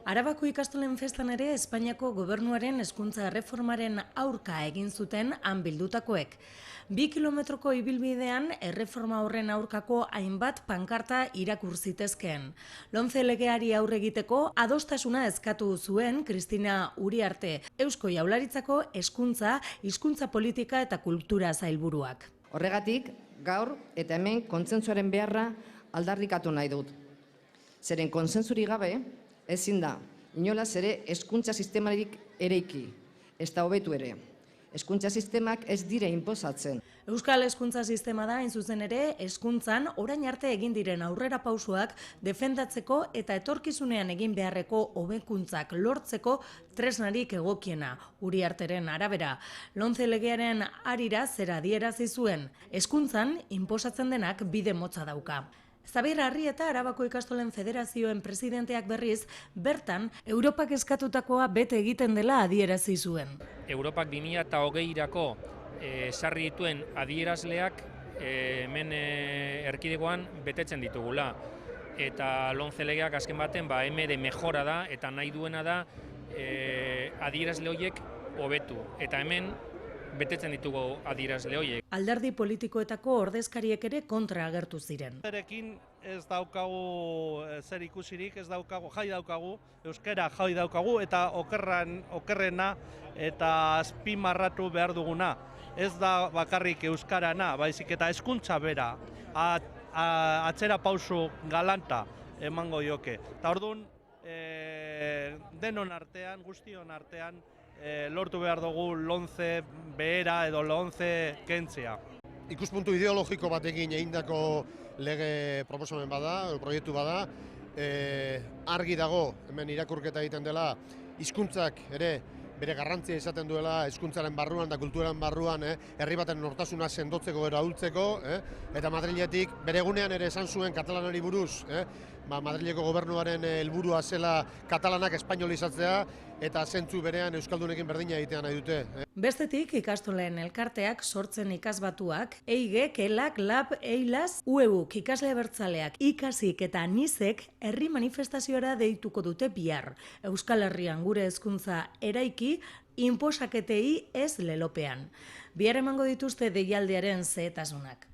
Arabako ikastolen festan ere Espainiako gobernuaren hezkuntza erreformaren aurka egin zuten han bildutakoek. 2 kilometroko ibilbidean erreforma horren aurkako hainbat pankarta irakur zitezkeen. Lomce legeari aurre egiteko adostasuna eskatu zuen Cristina Uriarte, Eusko Jaurlaritzako hezkuntza, hizkuntza politika eta kultura sailburuak. Horregatik, gaur eta hemen kontsentsuaren beharra aldarrikatu nahi dut. Zeren kontsentsurik gabe, ezin da, inolaz ere hezkuntza sistemarik ereiki, ez da hobetu ere. Hezkuntza sistemak ez dire inposatzen. Euskal hezkuntza sistema da, hain zuzen ere, hezkuntzan orain arte egin diren aurrera pausoak defendatzeko eta etorkizunean egin beharreko hobekuntzak lortzeko tresnarik egokiena. Uriarteren arabera, Lomce legearen harira zera adierazi zuen. Hezkuntzan inposatzen denak bide motza dauka. Zabir Arrieta, Arabako ikastolen federazioen presidenteak berriz, bertan, Europak eskatutakoa bete egiten dela adierazi zuen. Europak 2020-irako sarri dituen adierazleak hemen erkidegoan betetzen ditugula. Eta Lomce legeak azken baten MD mejora da eta nahi duena da adierazle horiek hobetu. Eta hemen betetzen ditugu adierazle horiek. Alderdi politikoetako ordezkariek ere kontra agertu ziren. Erekin ez daukagu zer ikusirik, ez daukagu, jai daukagu, euskara jai daukagu eta okerrena eta azpimarratu behar duguna. Ez da bakarrik euskarana, baizik eta hezkuntza bera, atzera pausu galanta emango joke. Eta orduan, denon artean, guztion artean, lortu behar dugu Lomce behera edo Lomce kentzea. Ikuspuntu ideologiko batekin egindako lege proposamen bada, proiektu bada, argi dago hemen irakurketa egiten dela, hizkuntzak ere bere garrantzia izaten duela hezkuntzaren barruan eta kulturaren barruan herri baten nortasuna sendotzeko edo ahultzeko, eta Madriletik bere egunean ere esan zuen katalanari buruz, Madrileko gobernuaren helburua zela katalanak espainolizatzea eta zentzu berean euskaldunekin berdina egitea nahi dute. Bestetik, ikastoleen elkarteak sortzen ikasbatuak, EIGek, KELAK, LAB, EILAS, UEUK, ikasle abertzaleak, ikasik eta anisek herri manifestaziora deituko dute bihar. Euskal Herrian gure hezkuntza eraiki, inposaketei ez lelopean. Bihar emango dituzte deialdiaren zehetasunak.